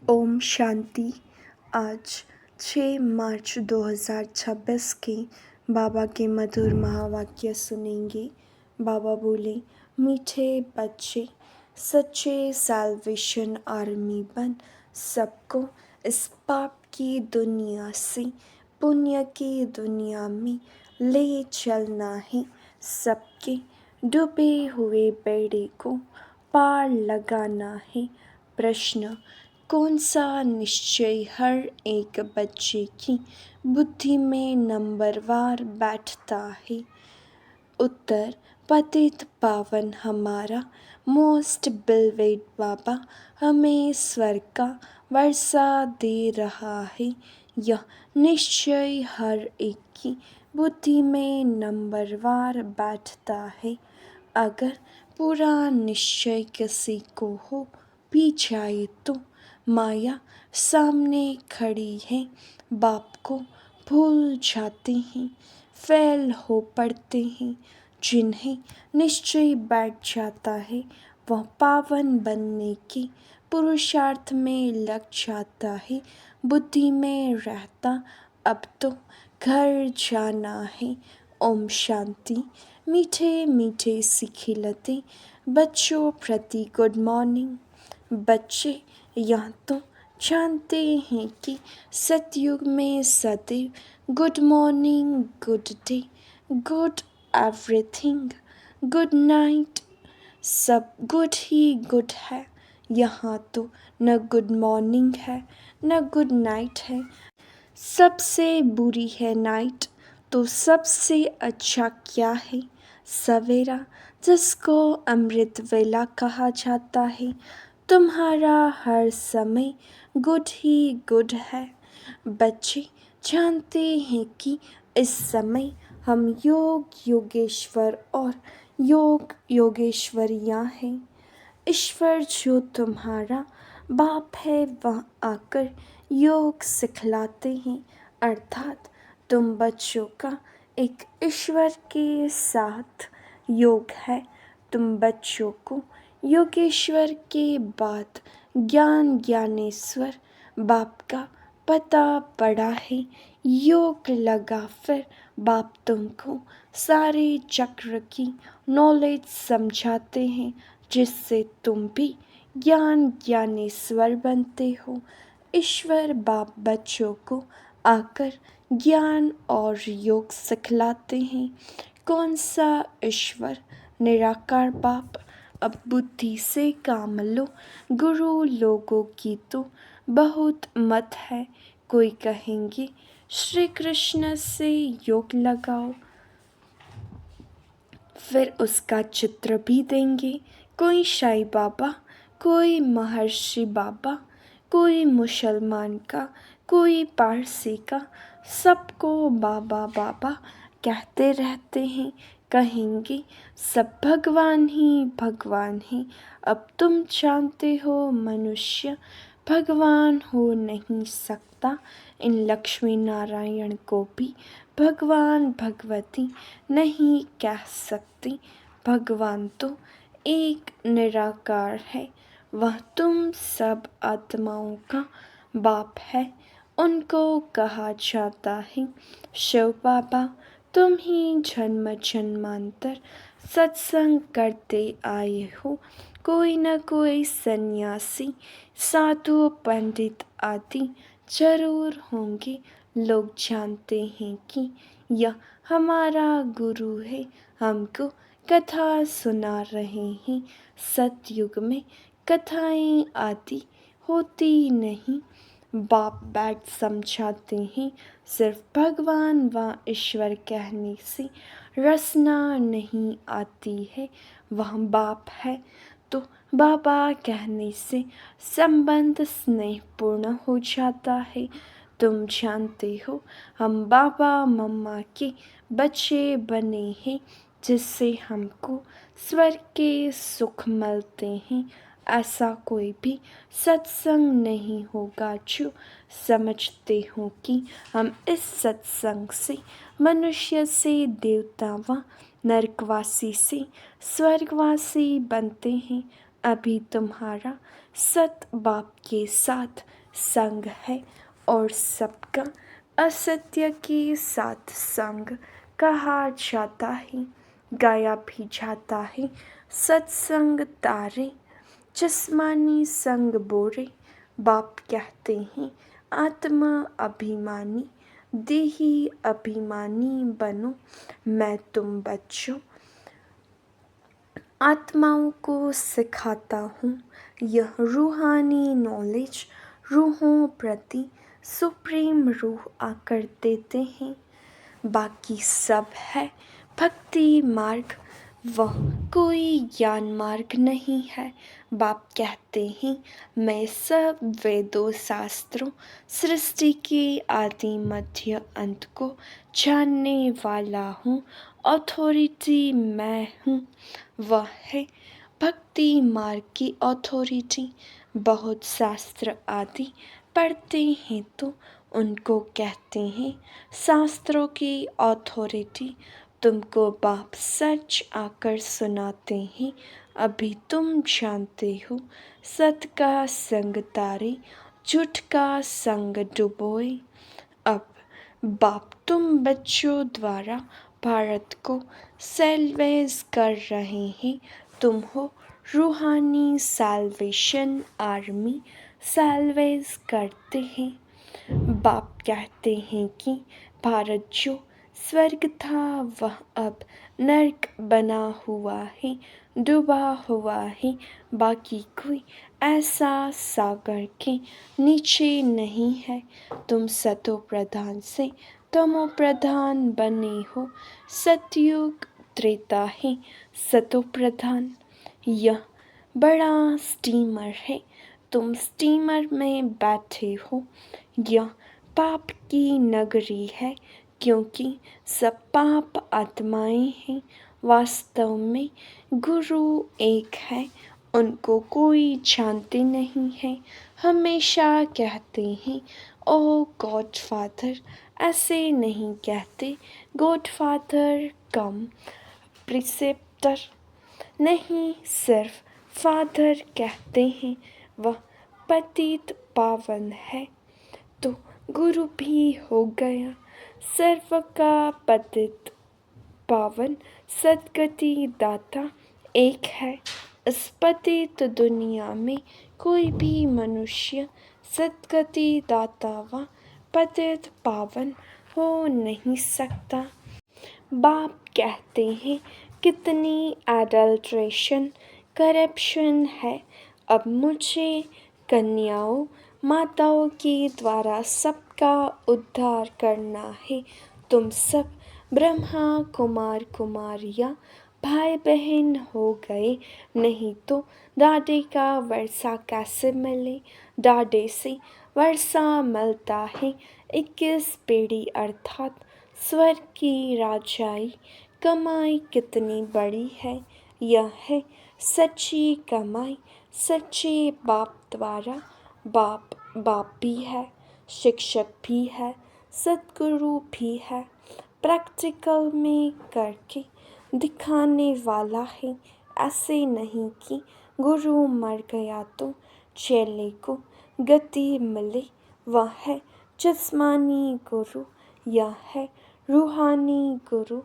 ओम शांति। आज 6 मार्च 2026 के बाबा के मधुर महावाक्य सुनेंगे। बाबा बोले, मीठे बच्चे सच्चे साल्वेशन आर्मी बन सबको इस पाप की दुनिया से पुण्य की दुनिया में ले चलना है। सबके डूबे हुए बेड़े को पार लगाना है। प्रश्न, कौन सा निश्चय हर एक बच्चे की बुद्धि में नंबरवार बैठता है? उत्तर, पतित पावन हमारा मोस्ट बिलवेड बाबा हमें स्वर्ग का वर्षा दे रहा है। यह निश्चय हर एक की बुद्धि में नंबरवार बैठता है। अगर पूरा निश्चय किसी को हो भी जाए तो माया सामने खड़ी है, बाप को भूल जाते हैं, फेल हो पड़ते हैं। जिन्हें निश्चय बैठ जाता है वह पावन बनने के पुरुषार्थ में लग जाता है। बुद्धि में रहता अब तो घर जाना है। ओम शांति। मीठे मीठे सिखिलते बच्चों प्रति गुड मॉर्निंग। बच्चे यह तो जानते हैं कि सतयुग में सदैव good morning, good day, good everything, good night, सब गुड ही गुड है। यहाँ तो न गुड मॉर्निंग है न गुड नाइट है। सबसे बुरी है नाइट, तो सबसे अच्छा क्या है? सवेरा, जिसको अमृत वेला कहा जाता है। तुम्हारा हर समय गुड ही गुड है। बच्चे जानते हैं कि इस समय हम योग योगेश्वर और योग योगेश्वरियाँ हैं। ईश्वर जो तुम्हारा बाप है वह आकर योग सिखलाते हैं, अर्थात तुम बच्चों का एक ईश्वर के साथ योग है। तुम बच्चों को योगेश्वर के बाद ज्ञान ज्ञानेश्वर बाप का पता पड़ा है। योग लगा फिर बाप तुमको सारे चक्र की नॉलेज समझाते हैं, जिससे तुम भी ज्ञान ज्ञानेश्वर बनते हो। ईश्वर बाप बच्चों को आकर ज्ञान और योग सिखलाते हैं। कौन सा ईश्वर? निराकार बाप। अब बुद्धि से काम लो। गुरु लोगों की तो बहुत मत है। कोई कहेंगे श्री कृष्ण से योग लगाओ, फिर उसका चित्र भी देंगे। कोई साईं बाबा, कोई महर्षि बाबा, कोई मुसलमान का, कोई पारसी का, सबको बाबा बाबा कहते रहते हैं। कहेंगे सब भगवान ही भगवान हैं। अब तुम जानते हो मनुष्य भगवान हो नहीं सकता। इन लक्ष्मी नारायण को भी भगवान भगवती नहीं कह सकती। भगवान तो एक निराकार है। वह तुम सब आत्माओं का बाप है। उनको कहा जाता है शिव बाबा। तुम ही जन्म जन्मांतर सत्संग करते आए हो। कोई न कोई सन्यासी, साधु, पंडित आदि जरूर होंगे। लोग जानते हैं कि यह हमारा गुरु है, हमको कथा सुना रहे हैं। सतयुग में कथाएं आदि होती नहीं। बाप बैठ समझाते हैं। सिर्फ भगवान व ईश्वर कहने से रसना नहीं आती है। वह बाप है तो बाबा कहने से संबंध स्नेहपूर्ण हो जाता है। तुम जानते हो हम बाबा मम्मा के बच्चे बने हैं, जिससे हमको स्वर्ग के सुख मिलते हैं। ऐसा कोई भी सत्संग नहीं होगा जो समझते हो कि हम इस सत्संग से मनुष्य से देवता व नरकवासी से स्वर्गवासी बनते हैं। अभी तुम्हारा सत बाप के साथ संग है और सबका असत्य के साथ संग कहा जाता है, गाया भी जाता है। सत्संग तारे जिस्मानी संग बोरे, बाप कहते हैं आत्मा अभिमानी, देही अभिमानी बनो मैं तुम बच्चों। आत्माओं को सिखाता हूँ यह रूहानी नॉलेज, रूहों प्रति सुप्रीम रूह आकर देते हैं। बाकी सब है भक्ति मार्ग, वह कोई ज्ञान मार्ग नहीं है। बाप कहते हैं मैं सब वेदों शास्त्रों सृष्टि के आदि मध्य अंत को जानने वाला हूँ। अथॉरिटी मैं हूँ, वह है भक्ति मार्ग की अथॉरिटी। बहुत शास्त्र आदि पढ़ते हैं तो उनको कहते हैं शास्त्रों की अथॉरिटी। तुमको बाप सच आकर सुनाते हैं, अभी तुम जानते हो सत का संग तारे, झूठ का संग डुबोए। अब बाप तुम बच्चों द्वारा भारत को सेल्वेज कर रहे हैं। तुम हो रूहानी साल्वेशन आर्मी, साल्वेज करते हैं। बाप कहते हैं कि भारत जो स्वर्ग था वह अब नर्क बना हुआ है, डूबा हुआ है। बाकी कोई ऐसा सागर के नीचे नहीं है। तुम सतो प्रधान से तमो प्रधान बने हो। सतयुग त्रेता है सतो प्रधान। यह बड़ा स्टीमर है, तुम स्टीमर में बैठे हो। यह पाप की नगरी है, क्योंकि सब पाप आत्माएं हैं। वास्तव में गुरु एक है, उनको कोई जानते नहीं है। हमेशा कहते हैं ओ गॉड फादर, ऐसे नहीं कहते। गॉड फादर कम प्रिसेप्टर नहीं, सिर्फ फादर कहते हैं। वह पतित पावन है तो गुरु भी हो गया। सर्व का पतित पावन सद्गति दाता एक है। इस पतित दुनिया में कोई भी मनुष्य सद्गति दाता व पतित पावन हो नहीं सकता। बाप कहते हैं कितनी एडल्ट्रेशन, करप्शन है। अब मुझे कन्याओं माताओं के द्वारा सबका उद्धार करना है। तुम सब ब्रह्मा कुमार कुमारियाँ भाई बहन हो गए, नहीं तो दादे का वर्षा कैसे मिले। दादे से वर्षा मिलता है 21 पीढ़ी अर्थात स्वर्ग की राजाई। कमाई कितनी बड़ी है, यह है सच्ची कमाई सच्चे बाप द्वारा। बाप बाप भी है, शिक्षक भी है, सद्गुरु भी है, प्रैक्टिकल में करके दिखाने वाला है। ऐसे नहीं कि गुरु मर गया तो चेले को गति मिले। वह है जिस्मानी गुरु, यह है रूहानी गुरु।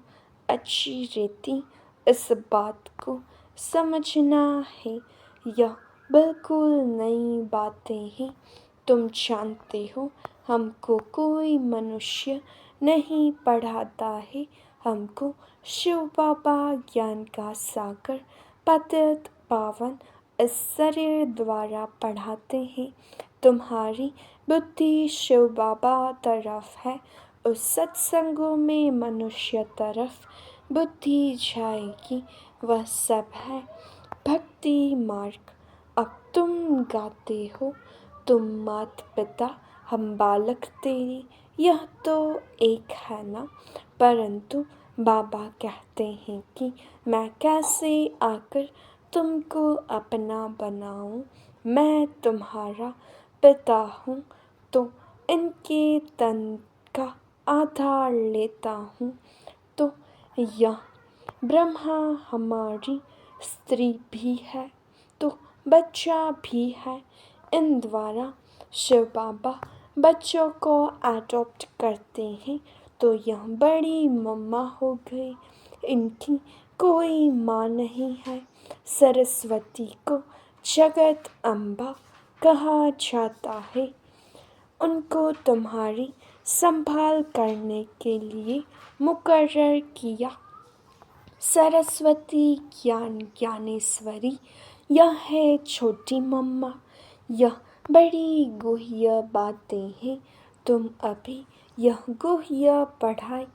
अच्छी रीति इस बात को समझना है, यह बिल्कुल नई बातें हैं। तुम जानते हो हमको कोई मनुष्य नहीं पढ़ाता है, हमको शिव बाबा ज्ञान का सागर पतित पावन इस शरीर द्वारा पढ़ाते हैं। तुम्हारी बुद्धि शिव बाबा तरफ है, उस सत्संगों में मनुष्य तरफ बुद्धि जाएगी। वह सब है भक्ति मार्ग। अब तुम गाते हो तुम मात पिता हम बालक तेरे, यह तो एक है ना। परंतु बाबा कहते हैं कि मैं कैसे आकर तुमको अपना बनाऊं। मैं तुम्हारा पिता हूँ तो इनके तन का आधार लेता हूँ। तो यह ब्रह्मा हमारी स्त्री भी है, तो बच्चा भी है। इन द्वारा शिव बाबा बच्चों को अडॉप्ट करते हैं तो यह बड़ी मम्मा हो गई। इनकी कोई माँ नहीं है। सरस्वती को जगत अम्बा कहा जाता है। उनको तुम्हारी संभाल करने के लिए मुकर्रर किया। सरस्वती ज्ञान ज्ञानेश्वरी यह है छोटी मम्मा। यह बड़ी गुह्य बातें हैं। तुम अभी यह गुह्य पढ़ाई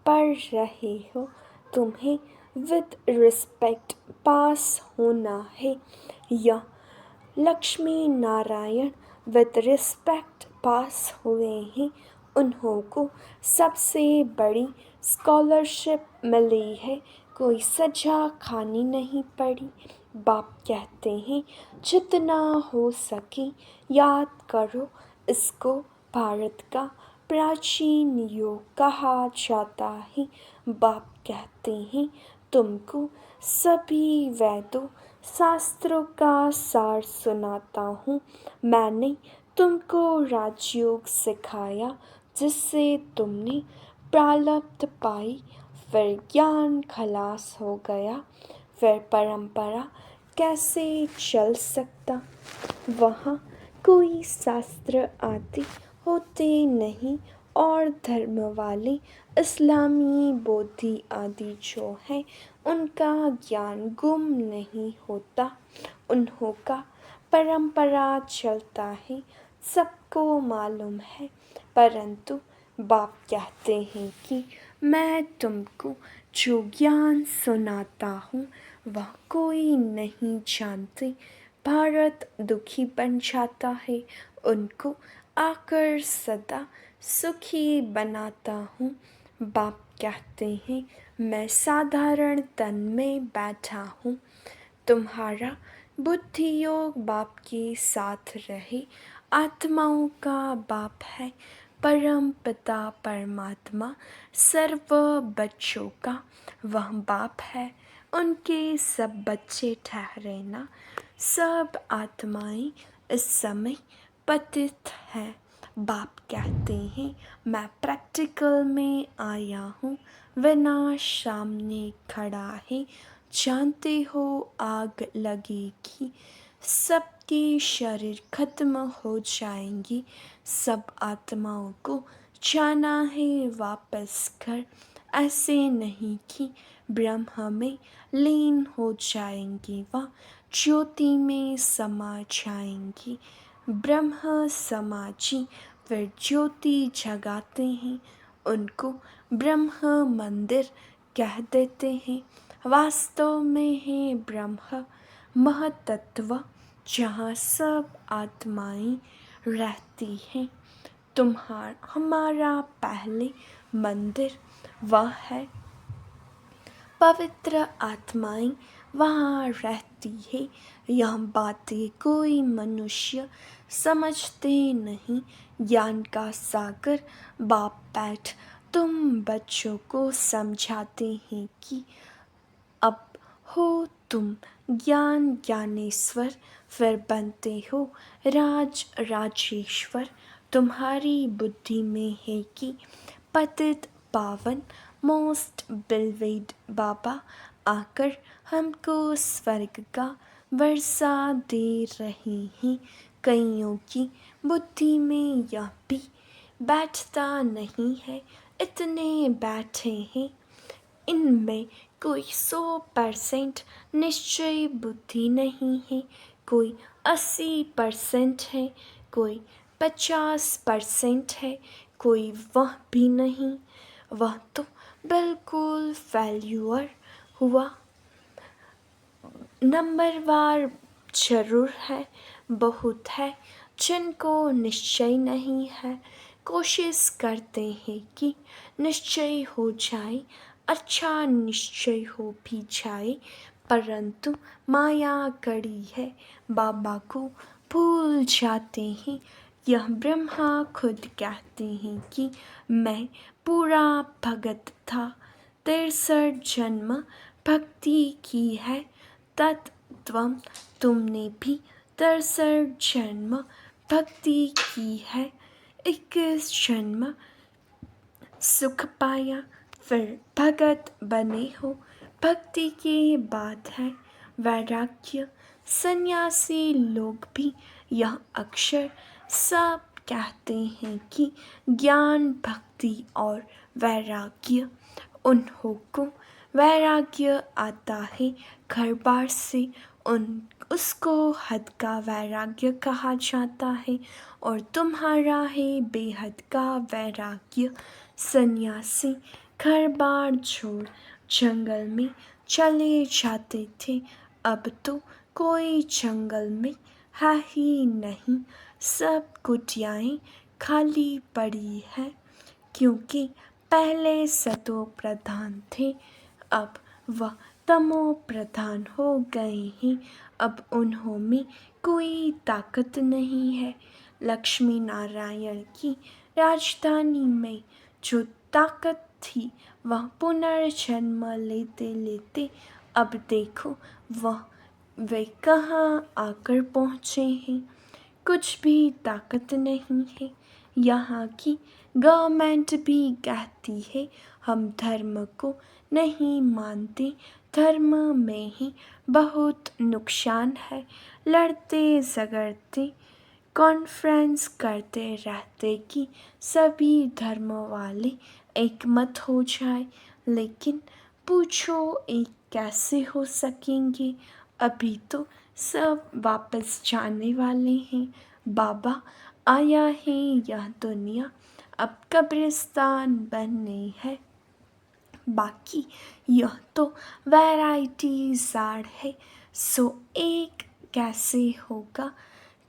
पढ़ रहे हो। तुम्हें विद रिस्पेक्ट पास होना है। यह लक्ष्मी नारायण विद रिस्पेक्ट पास हुए हैं। उन्हों को सबसे बड़ी स्कॉलरशिप मिली है। कोई सजा खानी नहीं पड़ी। बाप कहते हैं जितना हो सके याद करो इसको। भारत का प्राचीन योग कहा जाता है। बाप कहते हैं तुमको सभी वेदों शास्त्रों का सार सुनाता हूँ। मैंने तुमको राजयोग सिखाया जिससे तुमने प्रारब्ध पाई। फिर ज्ञान खलास हो गया। फिर परंपरा कैसे चल सकता। वहाँ कोई शास्त्र आदि होते नहीं और धर्म वाले इस्लामी बौद्धि आदि जो है उनका ज्ञान गुम नहीं होता। उन्हों का परंपरा चलता है सबको मालूम है। परंतु बाप कहते हैं कि मैं तुमको जो ज्ञान सुनाता हूँ वह कोई नहीं जानते। भारत दुखी बन जाता है। उनको आकर सदा सुखी बनाता हूँ। बाप कहते हैं मैं साधारण तन में बैठा हूँ। तुम्हारा बुद्धि योग बाप के साथ रहे। आत्माओं का बाप है परम पिता परमात्मा सर्व बच्चों का वह बाप है। उनके सब बच्चे ठहरे ना। सब आत्माएं इस समय पतित हैं। बाप कहते हैं मैं प्रैक्टिकल में आया हूँ। विनाश सामने खड़ा है। जानते हो आग लगेगी। सबके शरीर खत्म हो जाएंगे। सब आत्माओं को जाना है वापस घर। ऐसे नहीं कि ब्रह्म में लीन हो जाएंगी वह ज्योति में समा जाएंगी। ब्रह्म समाजी फिर ज्योति जगाते हैं। उनको ब्रह्म मंदिर कह देते हैं। वास्तव में है ब्रह्म महतत्व जहाँ सब आत्माएं रहती हैं। हमारा पहले मंदिर वह है। पवित्र आत्माएं वहाँ रहती है। यह बातें कोई मनुष्य समझते नहीं। ज्ञान का सागर बाप बैठ तुम बच्चों को समझाते हैं कि अब हो तुम ज्ञान ज्ञानेश्वर। फिर बनते हो राज राजेश्वर। तुम्हारी बुद्धि में है कि पतित पावन मोस्ट बिलवेड बाबा आकर हमको स्वर्ग का वर्षा दे रहे हैं। कईयों की बुद्धि में यह भी बैठता नहीं है। इतने बैठे हैं इनमें कोई 100% निश्चय बुद्धि नहीं है। कोई 80% है। कोई 50% है। कोई वह भी नहीं। वह तो बिल्कुल फेल्यूर हुआ। नंबरवार जरूर है। बहुत है जिनको निश्चय नहीं है। कोशिश करते हैं कि निश्चय हो जाए। अच्छा निश्चय हो भी जाए परंतु माया कड़ी है। बाबा को भूल जाते हैं। यह ब्रह्मा खुद कहते हैं कि मैं पूरा भगत था। 63 जन्म भक्ति की है। त्वं तुमने भी दरअसल जन्म भक्ति की है, 21 जन्म सुख पाया फिर भगत बने हो। भक्ति की बात है वैराग्य, सन्यासी लोग भी यह अक्षर सब कहते हैं कि ज्ञान भक्ति और वैराग्य। उन्हों को वैराग्य आता है घर बार से, उसको हद का वैराग्य कहा जाता है, और तुम्हारा है बेहद का वैराग्य। सन्यासी घर बार छोड़ जंगल में चले जाते थे, अब तो कोई जंगल में है ही नहीं, सब कुटियाएं खाली पड़ी है, क्योंकि पहले सतो प्रधान थे, अब वह तमो प्रधान हो गए हैं। अब उन्हों में कोई ताकत नहीं है। लक्ष्मी नारायण की राजधानी में जो ताकत थी वह पुनर्जन्म लेते लेते अब देखो वे कहाँ आकर पहुँचे हैं। कुछ भी ताकत नहीं है। यहाँ की गवर्नमेंट भी कहती है हम धर्म को नहीं मानते, धर्म में ही बहुत नुकसान है। लड़ते झगड़ते कॉन्फ्रेंस करते रहते कि सभी धर्म वाले एक मत हो जाए, लेकिन पूछो एक कैसे हो सकेंगे। अभी तो सब वापस जाने वाले हैं। बाबा आया है यह दुनिया अब कब्रिस्तान बनने है। बाकी यह तो वैरायटी ज़ाड़ है, सो एक कैसे होगा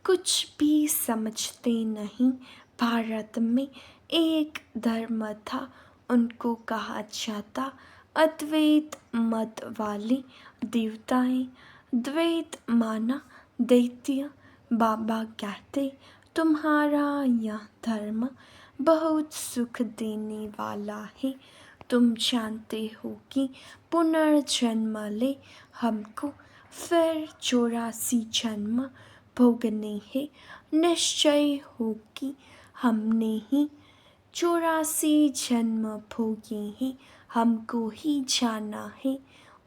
कुछ भी समझते नहीं। भारत में एक धर्म था, उनको कहा जाता अद्वैत मत वाले देवताएं, द्वैत माना दैत्य। बाबा कहते तुम्हारा यह धर्म बहुत सुख देने वाला है। तुम जानते हो कि पुनर्जन्म ले हमको फिर 84 जन्म भोगने हैं। निश्चय हो कि हमने ही 84 जन्म भोगे हैं, हमको ही जाना है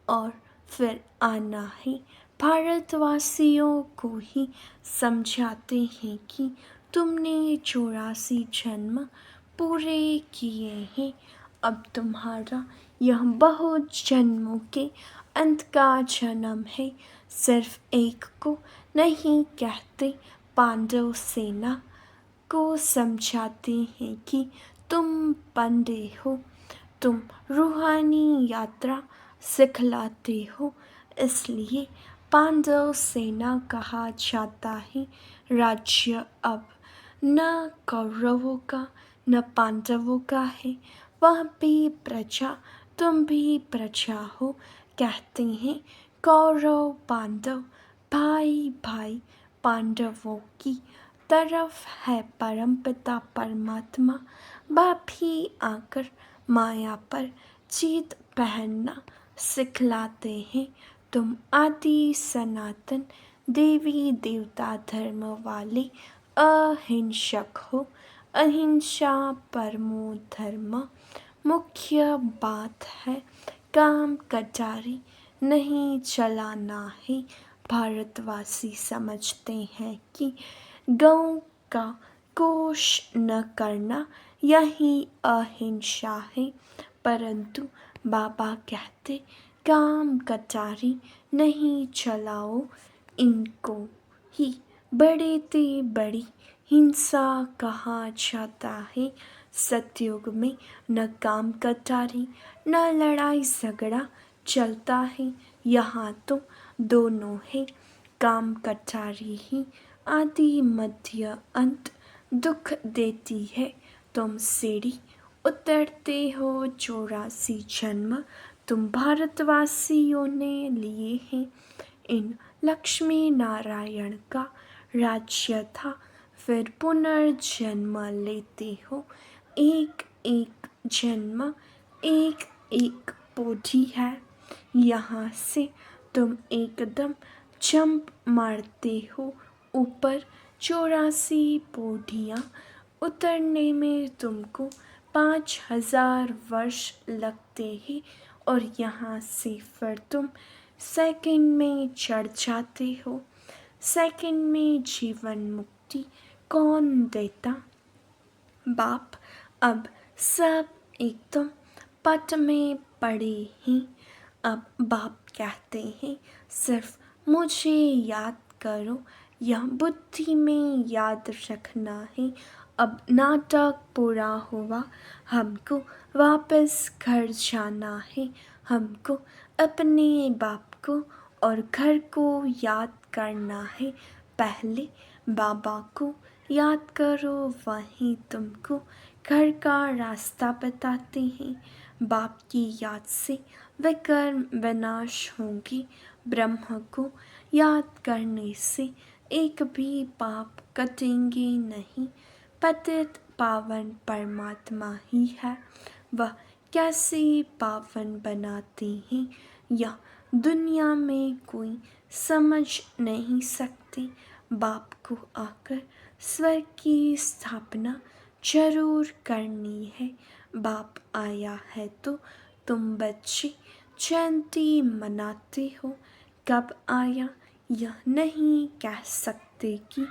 और फिर आना है। भारतवासियों को ही समझाते हैं कि तुमने 84 जन्म पूरे किए हैं, अब तुम्हारा यह बहुत जन्मों के अंत का जन्म है। सिर्फ एक को नहीं कहते, पांडव सेना को समझाते हैं कि तुम पंडे हो, तुम रूहानी यात्रा सिखलाते हो, इसलिए पांडव सेना कहा जाता है। राज्य अब न कौरवों का न पांडवों का है, वह भी प्रजा तुम भी प्रजा हो। कहते हैं कौरव पांडव भाई भाई, पांडवों की तरफ है परमपिता परमात्मा, वह भी आकर माया पर जीत पहनना सिखलाते हैं। तुम आदि सनातन देवी देवता धर्म वाले अहिंसक हो, अहिंसा परमो धर्म। मुख्य बात है काम कटारी नहीं चलाना है। भारतवासी समझते हैं कि गौ का कोष न करना यही अहिंसा है, परंतु बाबा कहते काम कटारी नहीं चलाओ, इनको ही बड़े ते बड़ी हिंसा कहा जाता है। सतयुग में न काम कटारी न लड़ाई झगड़ा चलता है, यहाँ तो दोनों है। काम कटारी ही आदि मध्य अंत दुख देती है। तुम सीढ़ी उतरते हो 84 जन्म तुम भारतवासियों ने लिए हैं। इन लक्ष्मी नारायण का राज्य था, फिर पुनर्जन्म लेते हो। एक एक जन्म एक एक पोथी है, यहाँ से तुम एकदम जंप मारते हो ऊपर 84 पौड़ियाँ, उतरने में तुमको 5000 वर्ष लगते हैं और यहाँ से फिर तुम सेकंड में चढ़ जाते हो। सेकंड में जीवन मुक्ति कौन देता? बाप। अब सब एकदम पट में पड़े हैं। अब बाप कहते हैं सिर्फ मुझे याद करो, यह बुद्धि में याद रखना है। अब नाटक पूरा हुआ, हमको वापस घर जाना है। हमको अपने बाप को और घर को याद करना है। पहले बाबा को याद करो, वहीं तुमको घर का रास्ता बताते हैं। बाप की याद से विकर्म विनाश होंगे। ब्रह्म को याद करने से एक भी पाप कटेंगे नहीं। पतित पावन परमात्मा ही है, वह कैसे पावन बनाते हैं यह दुनिया में कोई समझ नहीं सकते। बाप को आकर स्वर्ग की स्थापना जरूर करनी है। बाप आया है तो तुम बच्चे जयंती मनाते हो। कब आया यह नहीं कह सकते कि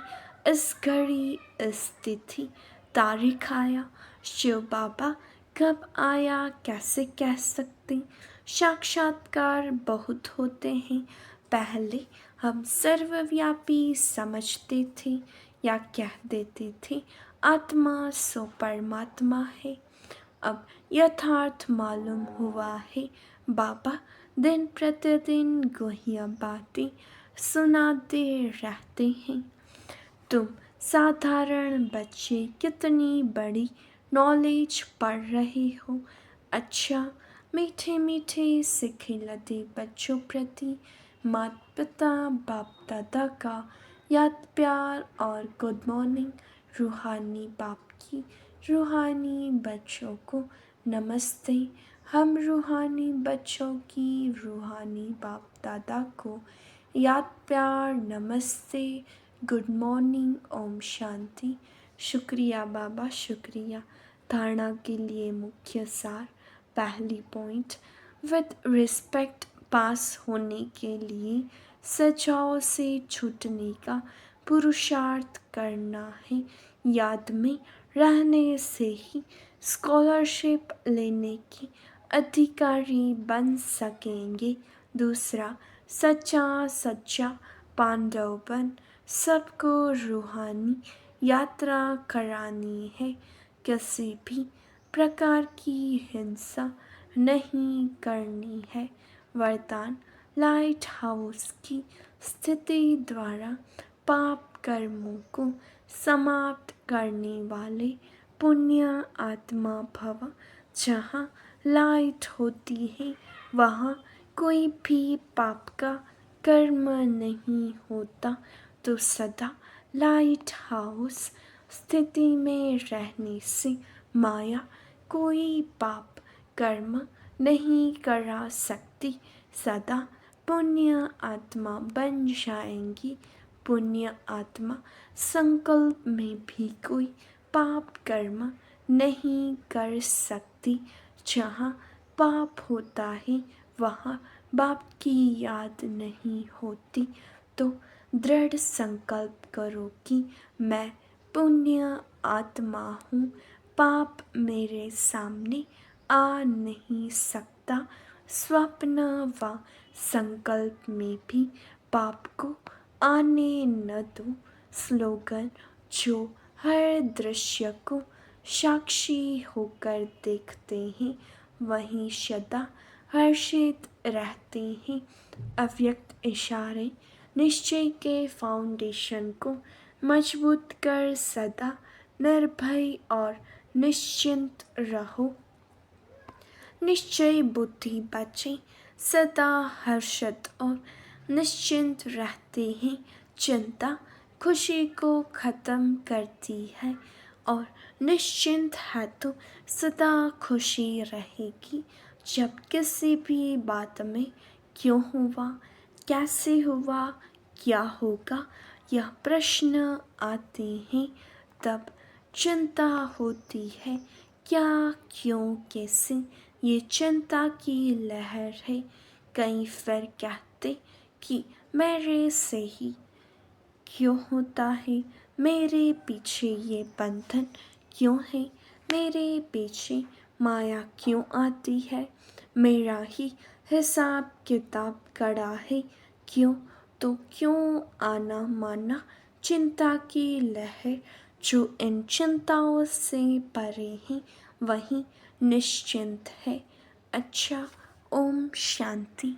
इस घड़ी इस तिथि तारीख आया। शिव बाबा कब आया कैसे कह सकते? साक्षात्कार बहुत होते हैं। पहले हम सर्वव्यापी समझते थे या कह देते थे आत्मा सो परमात्मा है। अब यथार्थ मालूम हुआ है। बाबा दिन प्रतिदिन गुह्य बातें सुनाते रहते हैं। तुम साधारण बच्चे कितनी बड़ी नॉलेज पढ़ रहे हो। अच्छा, मीठे मीठे सिखिलते बच्चों प्रति माता पिता बाप दादा का याद प्यार और गुड मॉर्निंग। रूहानी बाप की रूहानी बच्चों को नमस्ते। हम रूहानी बच्चों की रूहानी बाप दादा को याद प्यार नमस्ते, गुड मॉर्निंग, ओम शांति। शुक्रिया बाबा, शुक्रिया। धारणा के लिए मुख्य सार। पहली पॉइंट, विद रिस्पेक्ट पास होने के लिए सजाओं से छूटने का पुरुषार्थ करना है। याद में रहने से ही स्कॉलरशिप लेने के अधिकारी बन सकेंगे। दूसरा, सच्चा पांडव बन सबको रूहानी यात्रा करानी है। किसी भी प्रकार की हिंसा नहीं करनी है। वरदान, लाइट हाउस की स्थिति द्वारा पाप कर्मों को समाप्त करने वाले पुण्य आत्मा भव। जहाँ लाइट होती है वहाँ कोई भी पाप का कर्म नहीं होता। तो सदा लाइट हाउस स्थिति में रहने से माया कोई पाप कर्म नहीं करा सकती। सदा पुण्य आत्मा बन जाएंगी। पुण्य आत्मा संकल्प में भी कोई पाप कर्म नहीं कर सकती। जहाँ पाप होता है वहाँ बाप की याद नहीं होती। तो दृढ़ संकल्प करो कि मैं पुण्य आत्मा हूँ, पाप मेरे सामने आ नहीं सकता। स्वप्न व संकल्प में भी पाप को आने न दो। स्लोगन, जो हर दृश्य को साक्षी होकर देखते हैं वहीं सदा हर्षित रहते हैं। अव्यक्त इशारे, निश्चय के फाउंडेशन को मजबूत कर सदा निर्भय और निश्चिंत रहो। निश्चय बुद्धि बच्चे सदा हर्षित और निश्चिंत रहते हैं। चिंता खुशी को खत्म करती है और निश्चिंत है तो सदा खुशी रहेगी। जब किसी भी बात में क्यों हुआ, कैसे हुआ, क्या होगा, यह प्रश्न आते हैं तब चिंता होती है। क्या, क्यों, कैसे, ये चिंता की लहर है। कई फिर कहते कि मेरे से ही क्यों होता है, मेरे पीछे ये बंधन क्यों है, मेरे पीछे माया क्यों आती है, मेरा ही हिसाब किताब कड़ा है क्यों, तो क्यों आना माना चिंता की लहर। जो इन चिंताओं से परे हैं वही निश्चिंत है। अच्छा, ओम शांति।